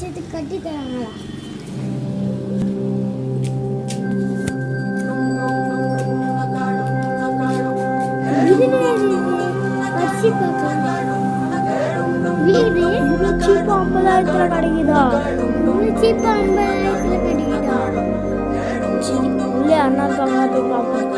வருஷத்துக்கு கட்டி தராங்களா? வீடு சீப்பா 50,000 கிடைக்குதா? சீப்பா 50,000 கிடைக்குதா? சரி உள்ளே அண்ணா இருக்காங்க, போய் பார்ப்போம்.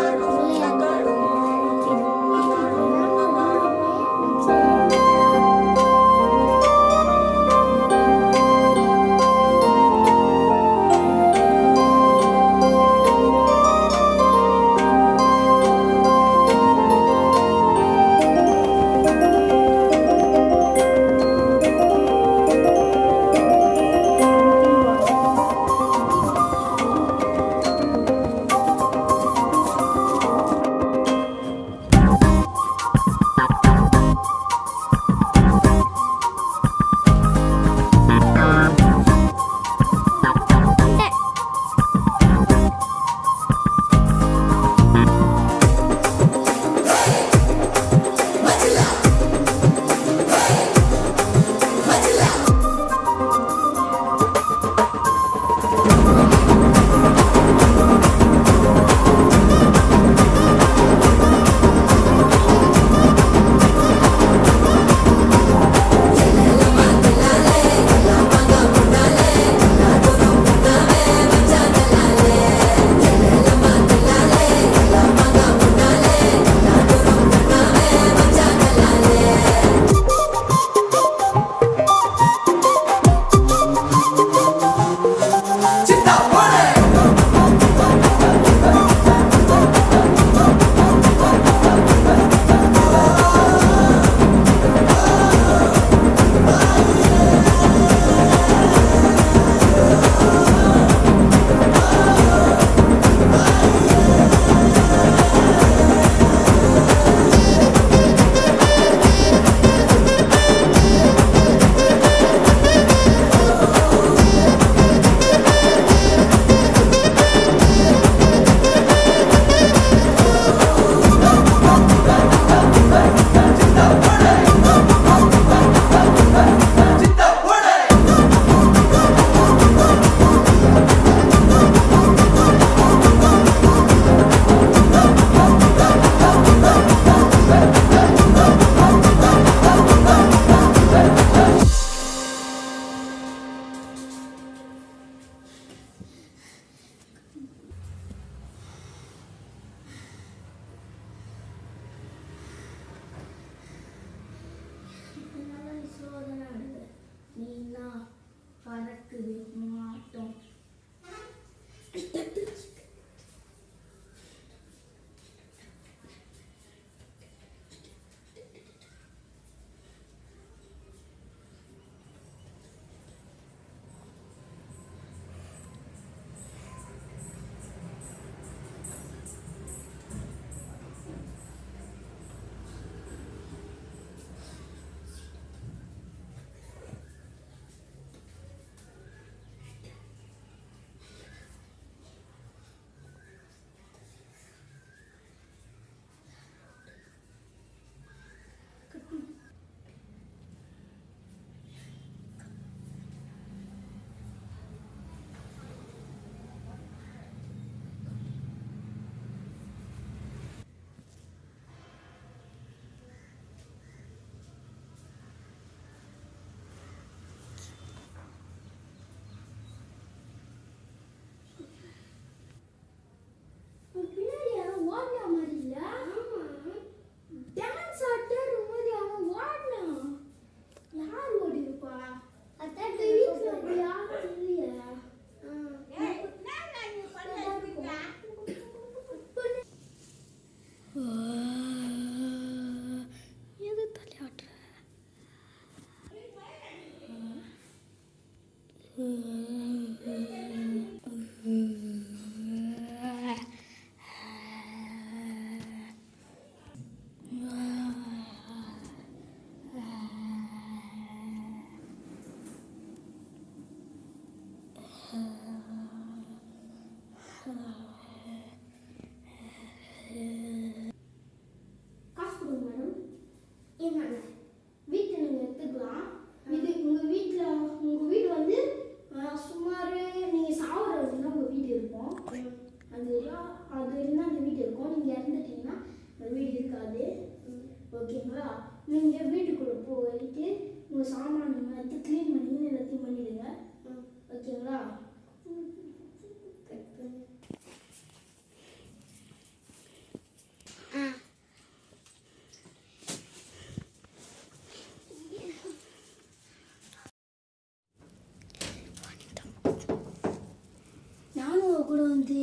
கூட வந்து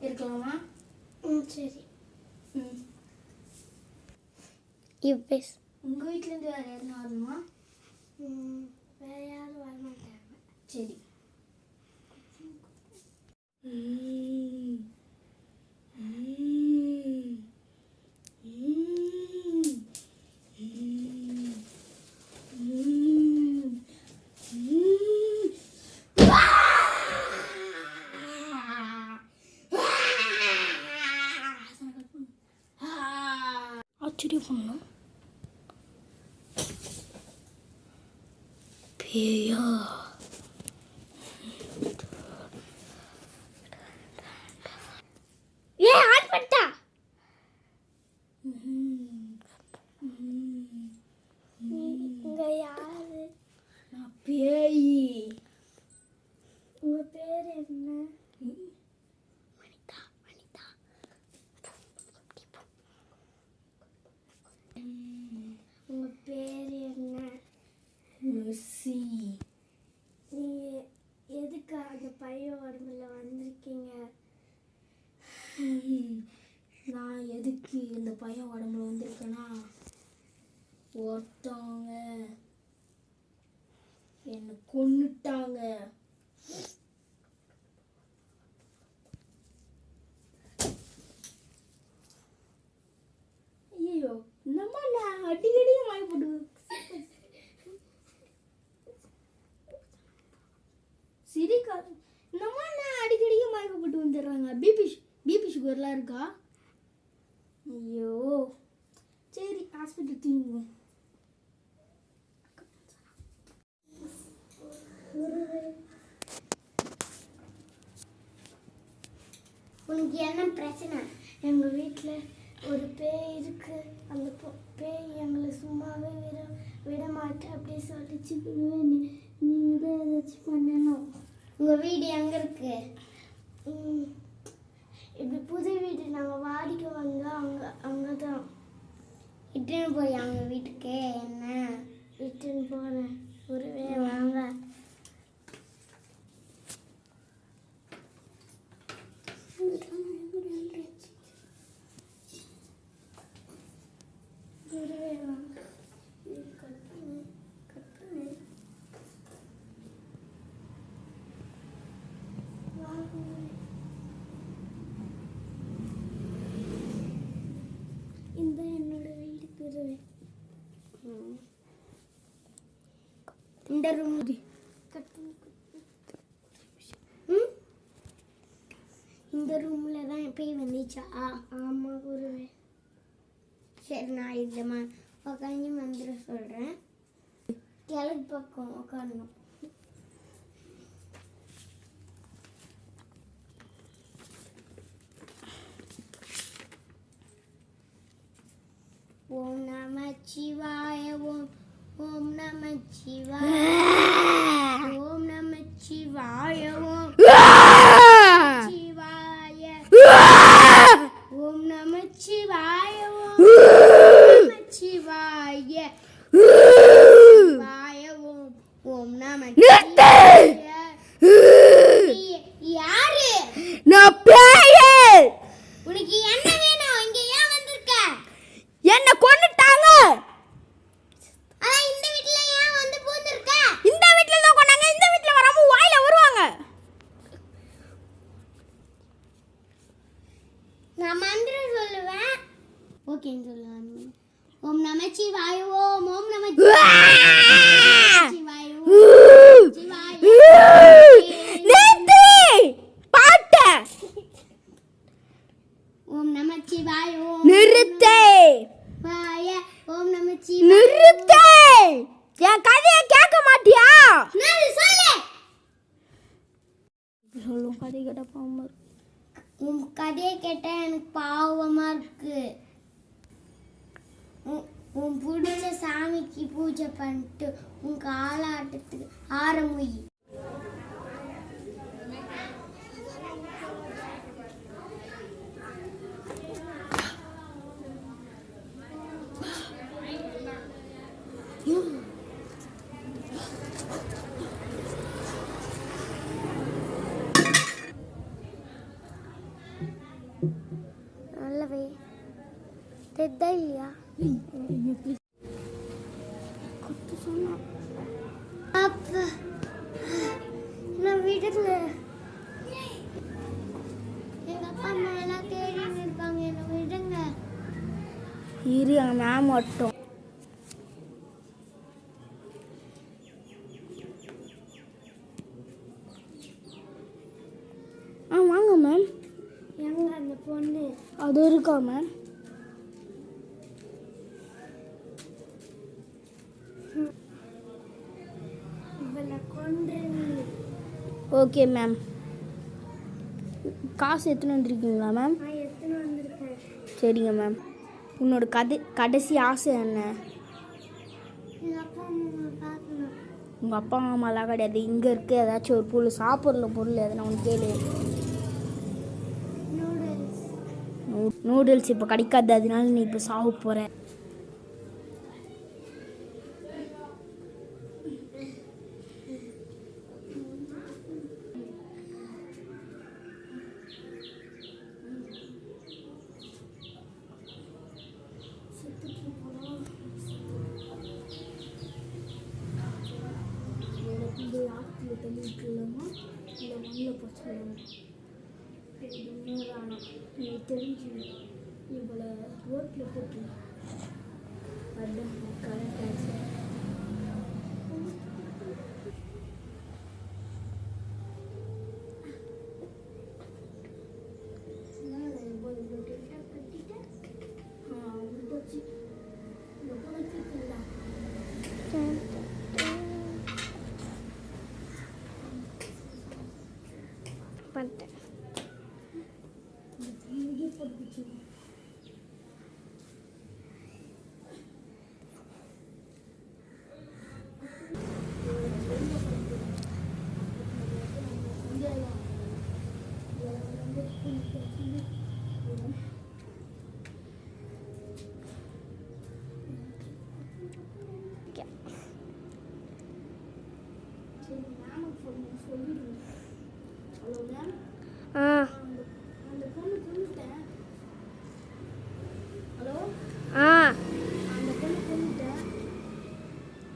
இருக்கலாமா? சரி. ம். இப்போ உங்கள் வீட்டிலேருந்து வேறு யாருன்னா வரணுமா? வேற யாரும் வரமாட்டாங்க. சரி. ஆச்சரியம் பண்ணணும். பேயா? ஆன் பண்ணிட்டா. இங்க யாரு? நான் பேய். உங்க பேர் என்ன? வனிதா. வனிதா. உங்க பேர் என்ன? லுசி. நீங்க எதுக்கு அந்த பையன் உடம்புல வந்திருக்கீங்க? நான் எதுக்கு இந்த பையன் உடம்புல வந்திருக்கேன்னா, ஒருத்தவங்க என்னை கொன்னுட்டாங்க. ஐயோ, நம்ம நான் அடிக்கடி வாய்ப்பட்டு சிரிக்காது. நம்ம நான் அடிக்கடி மயக்கப்பட்டு வந்துடுறாங்க. பிபி சுகர்லாம் இருக்கா? ஐயோ, சரி ஹாஸ்பிட்டல் தூங்குவோம். உனக்கு என்ன பிரச்சனை? எங்கள் வீட்டில் ஒரு பேய் இருக்கு. அந்த பேய் எங்களை சும்மாவே விட மாட்டேன் அப்படி சொல்லிச்சு. நீங்கள் தான் ஏதாச்சும் பண்ணணும். உங்கள் வீடு எங்கே இருக்கு? இப்படி புது வீடு நாங்கள் வாடிக்கை வந்தோம். அங்கே தான் இட்டுன்னு போய் அவங்க வீட்டுக்கு. என்ன இட்டுன்னு போகிறேன். ஒருவே வாங்க. இந்த என்னோட வீடு பெறுவேன். இந்த ரூம் இந்த ரூம்ல தான் பேய் வந்துச்சா? ஆமாம் குருவே. சரி, நான் இதில் உட்காந்து மந்திரம் சொல்கிறேன். கிழக்கு பக்கம் உட்காரணும். ஓம் நம சிவாய. ஓம் நம சிவாய. ஓம் நம சிவாய. ஓம் சிவாய. ஓம் நம சிவாய. ஓம் சிவாய. சிவாய. ஓம் நம சிவாய. யாரு? நான் பேய். உனக்கு என்ன வேணும்? இங்க ஏன் வந்திருக்க? என்ன கொன்னுட்டாங்க. இந்த வீட்ல ஏன் வந்து பூந்திருக்க? இந்த வீட்ல தான் கொண்டாங்க. இந்த வீட்ல வராம வாயில வருவாங்க. நான் மந்திரம் சொல்லுவேன். ஓகேன்னு சொல்லுவேன். ஓம் நமச்சிவாய. ஓம் நமச்சிவாய. சிவாய. நிறுத்து பாட்ட. ஓம் நமச்சிவாய. நிறுத்து. ஓம் நமச்சிவாய. நிறுத்து. என் கதையை கேட்க மாட்டியா? சொல்லும் கதை கேட்ட பாவமா இருக்கு. உன் கதையை கேட்டா எனக்கு பாவமா இருக்கு. உன் பிடிச்ச சாமிக்கு பூஜை பண்ணிட்டு உன் காலாட்டத்துக்கு ஆரம்பி. டெத்தா இல்லையா குத்து சொன்னா அப்பா நான் விடுங்க எங்கள் அப்பா அம்மா எல்லாம் தேடின்னு இருப்பாங்க என்னை விடுங்க இரு எங்கள் மேம் மட்டும் வாங்க மேம் எங்க அந்த பொண்ணு அது இருக்கா மேம் இவளை கொண்டு ஓகே மேம் காசு எடுத்துன்னு வந்திருக்கீங்களா மேம் நான் எடுத்துன்னு வந்திருக்கேன் சரிங்க மேம் உன்னோட கடைசி ஆசை என்ன எங்கள் அப்பா அம்மா பார்க்கணும் உங்கள் அப்பா அம்மாலாம் கிடையாது இங்கே இருக்க ஏதாச்சும் ஒரு பொருள் சாப்பிட்ற பொருள் எதனா ஒன்று கேளு நூடுல்ஸ் நூடுல்ஸ் இப்போ கிடைக்காது அதனால நீ இப்போ சாப்பிட போகிற ஆற்றுல தண்ணி விட்டுலாமா இல்லை மண்ணில் பச்சலாமா வேணாம் நீ தெரிஞ்சு இவளை ரோட்டில் போட்டு அதுதான் கரண்ட் ஆச்சு பண்ணிட்டேன்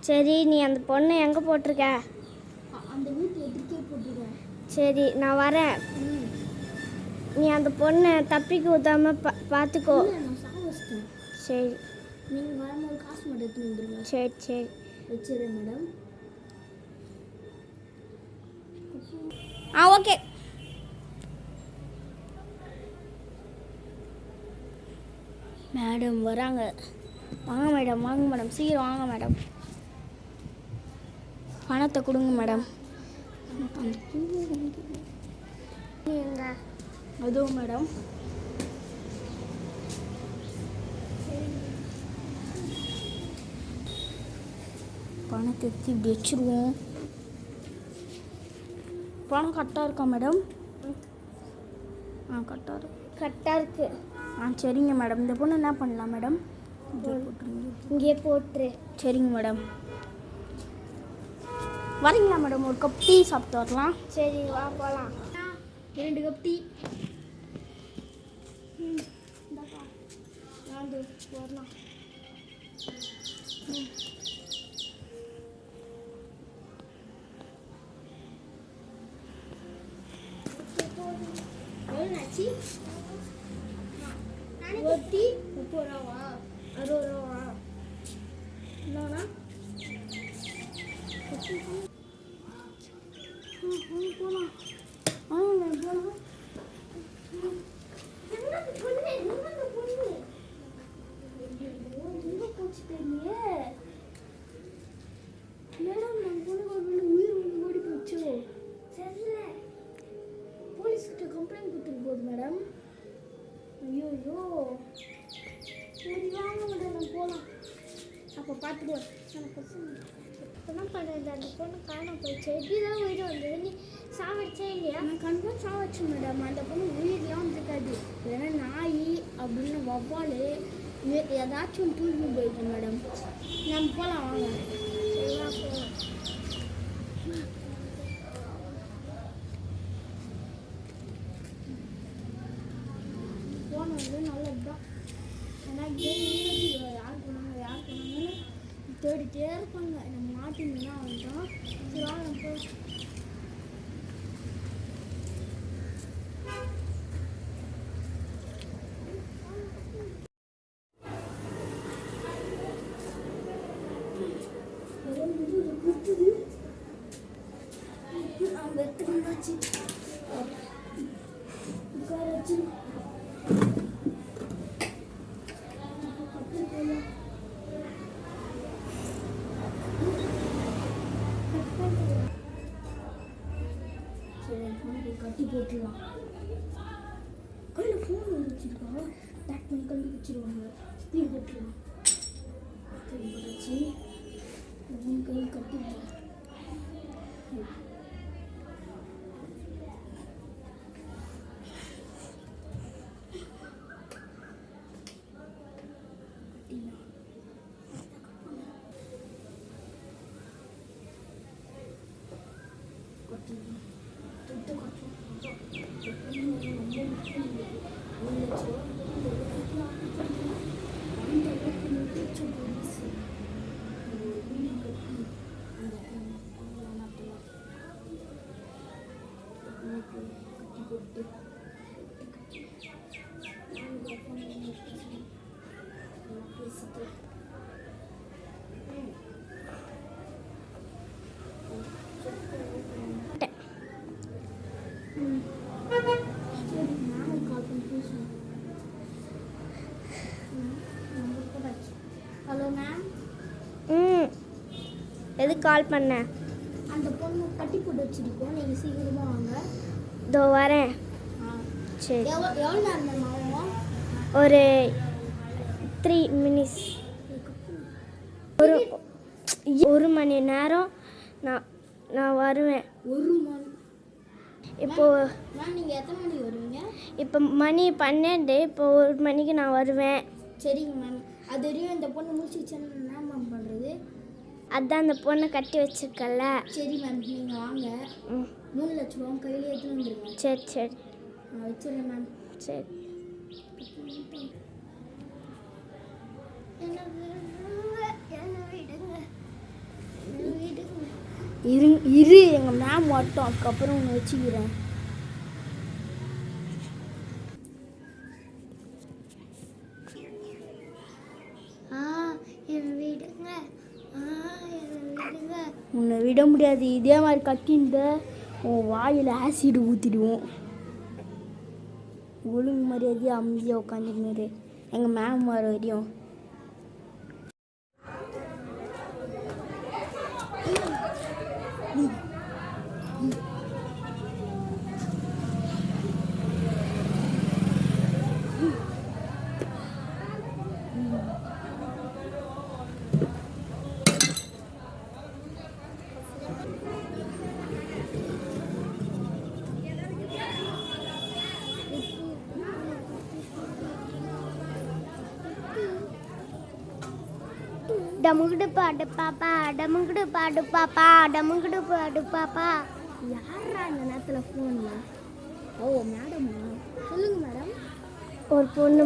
சரி நீ அந்த பொண்ணை எங்கே போட்டிருக்க அந்த வீட்டு எதிர்க்கே போட்டுருக்கேன் சரி நான் வரேன் நீ அந்த பொண்ணை தப்பிக்க ஊத்தாம பார்த்துக்கோ நான் சாவச்சிட்டேன் சரி நீங்கள் வரும்போது காசு மட்டும் எடுத்துன்னு வந்துடுங்க சரி சரி வச்சிடுறேன் மேடம் ஓகே மேடம் வராங்க வாங்க மேடம் சீக்கிரம் வாங்க மேடம் பணத்தை கொடுங்க மேடம் எங்க அதோ மேடம் பணத்தை எடுத்து இப்படி வச்சுருவோம் பணம் கரெக்டாக இருக்கா மேடம் கரெக்டாக இருக்கு சரிங்க மேடம் இந்த பொண்ணு என்ன பண்ணலாம் மேடம் இங்கே போட்டுரு சரிங்க மேடம் வரீங்களா மேடம் ஒரு கப் டீ சாப்பிட்டு வரலாம் சரி வா போகலாம் 2 கப் டீ வரலாம் எவ்வளோனாச்சு ஒரு டீ 30 ரூபாவா 60 ரூபாவா என்னண்ணா போகலாம் போகலாம் போச்சு தெரியலையே மேடம் நம்ம பொண்ணு உயிர் வந்து ஓடி போச்சோ தெரியல போலீஸ்கிட்ட கம்ப்ளைண்ட் கொடுத்துட்டு போகுது மேடம் ஐயோ சரி வாங்க மேடம் நம்ம போகலாம் அப்போ பார்த்துக்கோ எனக்கு என்ன பண்ணுறது அந்த பொண்ணு காணாம போயிடுச்சு எப்படி தான் உயிர் வந்தது நீ சாவடிச்சே இல்லையா நான் கன்ஃபார்ம் சாவச்சு மேடம் அந்த பொண்ணு உயிர்லாம் வந்துருக்காது ஏன்னா நாய் அப்படின்னு வவ்வால் ஏதாச்சும் ஒன்று தூக்கி போயிட்டு மேடம் நம்ம போகலாம் வாங்க சரிவா போகலாம் போனது நல்லது தான் ஏன்னா யார் போனாங்கன்னு தேடிட்டே இருப்பாங்க. நம்ம மாட்டிங்கன்னா அவன்தான் சரி வாங்க நம்ம போய் கட்டி போட்டுடலாம். கையில் ஃபோன் வச்சுருக்காங்க, பேக் பண்ணி கட்டி வச்சுருவாங்க. தீ போட்டுடலாம். கை வச்சு கை கட்டிடலாம். Hello ma'am. எதுக்கு கால் பண்ண? அந்த பொண்ணு கட்டி போட்டு வச்சிருக்கோம், நீங்கள் சீக்கிரமாக வாங்க. இதோ வரேன். சரி. எவ்வளோ நேரம் ஆகும்? ஒரு 3 minutes. ஒரு மணி நேரம் நான் வருவேன். ஒரு மணி? இப்போ மேம் நீங்கள் எத்தனை மணிக்கு வருவீங்க? இப்போ மணி 12. இப்போ 1 மணிக்கு நான் வருவேன். சரிங்க மேம். அது வரையும் இந்த பொண்ணு முடிச்சுச்சேன்னு என்ன மேம் பண்ணுறது? அதான் அந்த பொண்ணை கட்டி வச்சிருக்கல. சரி மேம், நீங்கள் வாங்க. 3 லட்ச ரூபா கையில் எடுத்துன்னு வந்துருங்க. சரி சரி நான் வச்சிடுறேன் மேம். சரி. இரு எங்கள் மேம் மட்டும், அதுக்கப்புறம் ஒன்று வச்சுக்கிறேன். உன்னை விட முடியாது. இதே மாதிரி கட்டிட்டு உன் வாயில் ஆசிட் ஊற்றிடுவோம். ஒழுங்கு மரியாதையாக அமைதியாக உட்காந்துருந்தாரு எங்கள் மேம் வர வரையும். டமுகுடு பாடு பாப்பா, டமுகுடு பாடு பாப்பா, டமுகுடு பாடு பாப்பா. யாரா இந்த நேரத்தில் ஃபோனில்? ஓ மேடமா, சொல்லுங்கள் மேடம். ஒரு பொண்ணு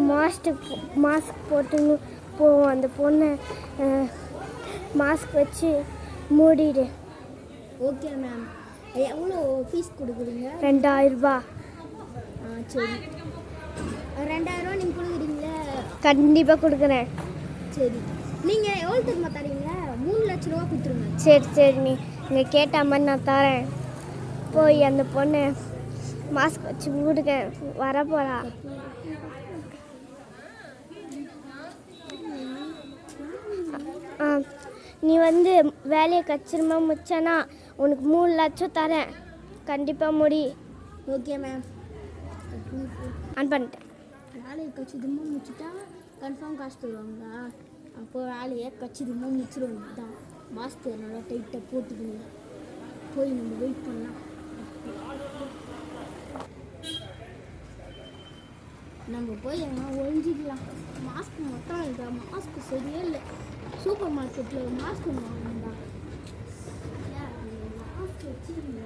மாஸ்க் போட்டுன்னு போவோம். அந்த பொண்ணை மாஸ்க் வச்சு மூடிடு. Okay ma'am. எவ்வளோ ஃபீஸ் கொடுக்குறீங்க? 2000 ரூபா. சரி, 2000 ரூபா நீங்கள் கொடுக்குறீங்களா? கண்டிப்பாக கொடுக்குறேன். சரி, நீங்கள் எவ்வளோ தெரியுமா தரீங்க? 3 லட்ச ரூபா கொடுத்துருங்க. சரி சரி, நீங்கள் கேட்ட மாதிரி நான் தரேன். போய் அந்த பொண்ணை மாஸ்க் வச்சு மூடுங்க, வரப்போறா. நீ வந்து வேலையை கச்சிரமா முடிச்சனா உனக்கு 3 லட்சம் தரேன். கண்டிப்பாக முடி. Okay ma'am. ஆன் பண்ணிட்டேன். வேலையை கச்சிதமாக முடிச்சுட்டா கன்ஃபார்ம் காசு தருவாங்களா? அப்போ வேலையை கச்சிதமாக முடிச்சிருவாங்க தான். மாஸ்க் நல்லா டைட்டாக போட்டுக்கணும். போய் நம்ம வெயிட் பண்ணலாம். நம்ம போய் எங்கன்னா ஒழிஞ்சிக்கலாம். மாஸ்க் மட்டும் இல்லை, மாஸ்க் சரியே இல்லை. சூப்பர் மார்க்கெட்டில் மாஸ்க் வாங்கணும்டா. மாஸ்க் வச்சுருந்தேன்.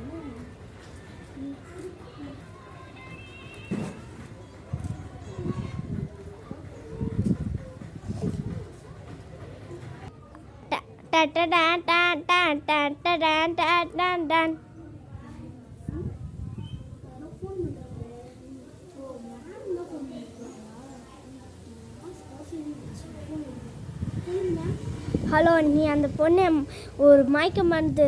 ஹலோ, நீ அந்த பொண்ணை ஒரு மயக்க மருந்து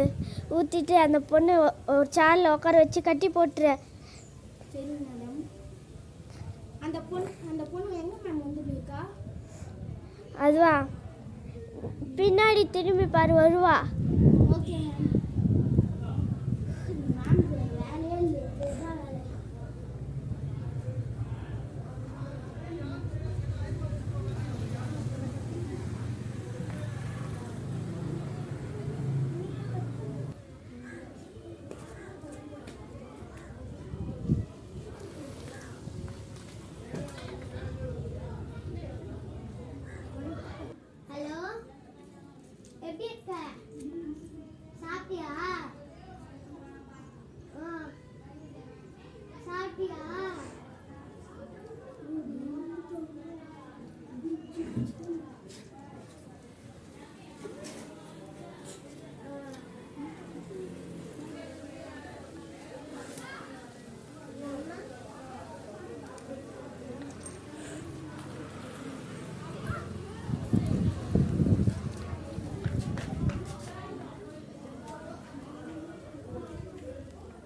ஊற்றிட்டு அந்த பொண்ணை ஒரு சேரில் உட்கார வச்சு கட்டி போட்டுரு. சரி மேடம். அந்த பொண்ணு எங்கே மேம் வந்து போயிருக்கா? அதுவா, பின்னாடி திரும்பி பாரு, வருவா. Okay ma'am. மேம் வேலையே இல்லை, இதுதான் வேலை. ஹலோ, எப்படி இருக்க? சாப்பிட்டியா? சாப்பிட்டியா?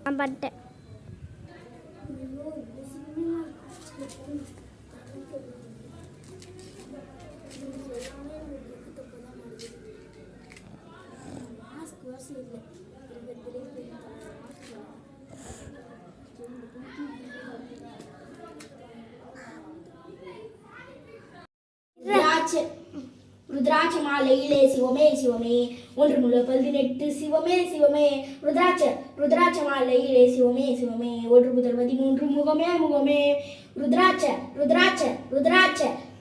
நான் பண்ணிட்டேன். மாஸ்க் வசதி இல்லை. ருத்ராட்ச மாலையிலே சிவமே சிவமே 1/18 சிவமே சிவமே ருத்ராட்ச மாலையிலே சிவமே சிவமே 1/13 முகமே முகமே ருத்ராட்ச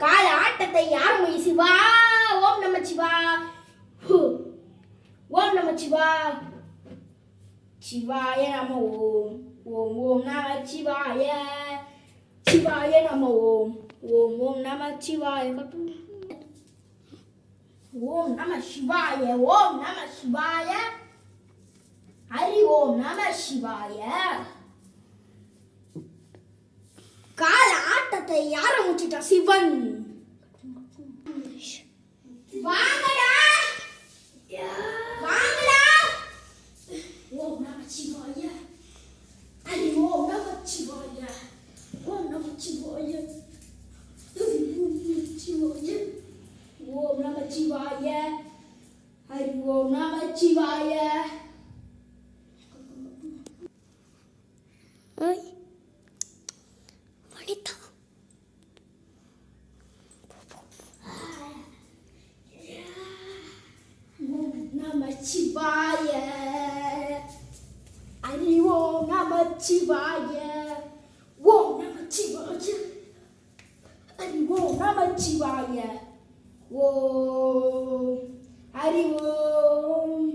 கால ஆட்டத்தை யாரும் சிவா. ஓம் நம சிவா. ஓம் நம சிவா. சிவாய நம ஓம். ஓம் ஓம் நம சிவாய. சிவாய நம ஓம். ஓம் ஓம் நம சிவாய. ஓம் நம சிவாய. ஓம் நம சிவாய. ஹரி ஓம் நம சிவாய. கால ஆட்டத்தை ஆரம்பிச்சிட்டா சிவன். வாங்கடா வாங்கடா. ஓம் நம சிவாய. ஹரி ஓம் நம சிவாய. ஓம் நம சிவாய. ஓம் நம சிவாய. ஹரி ஓம் நம சிவாய. வனிதா, ஓம் நம சிவாய. ஹரி ஓம் நம சிவாய. ஓம் நம சிவாய. ஹரி ஓம் நம சிவாய. ஓம் ஹரி ஓம்.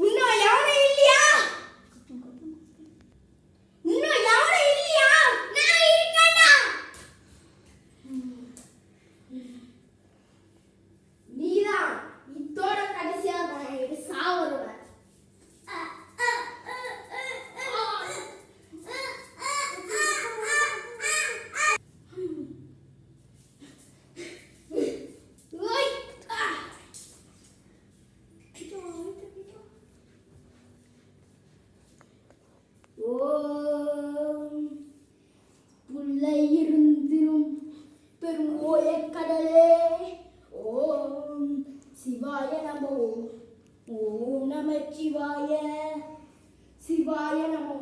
இன்னும் யாரும் இல்லையா? இன்னும் யாரும் இல்லையா? நான் இருக்கேன்டா. நீதான் இதோட கடைசியா நான் எனக்கு சாவருவேன். ஓம் புல்லை இருந்திரும் பெரும் ஓயக்கடலே. ஓம் சிவாய நமோ. ஓம் நம சிவாய. சிவாய நமோ.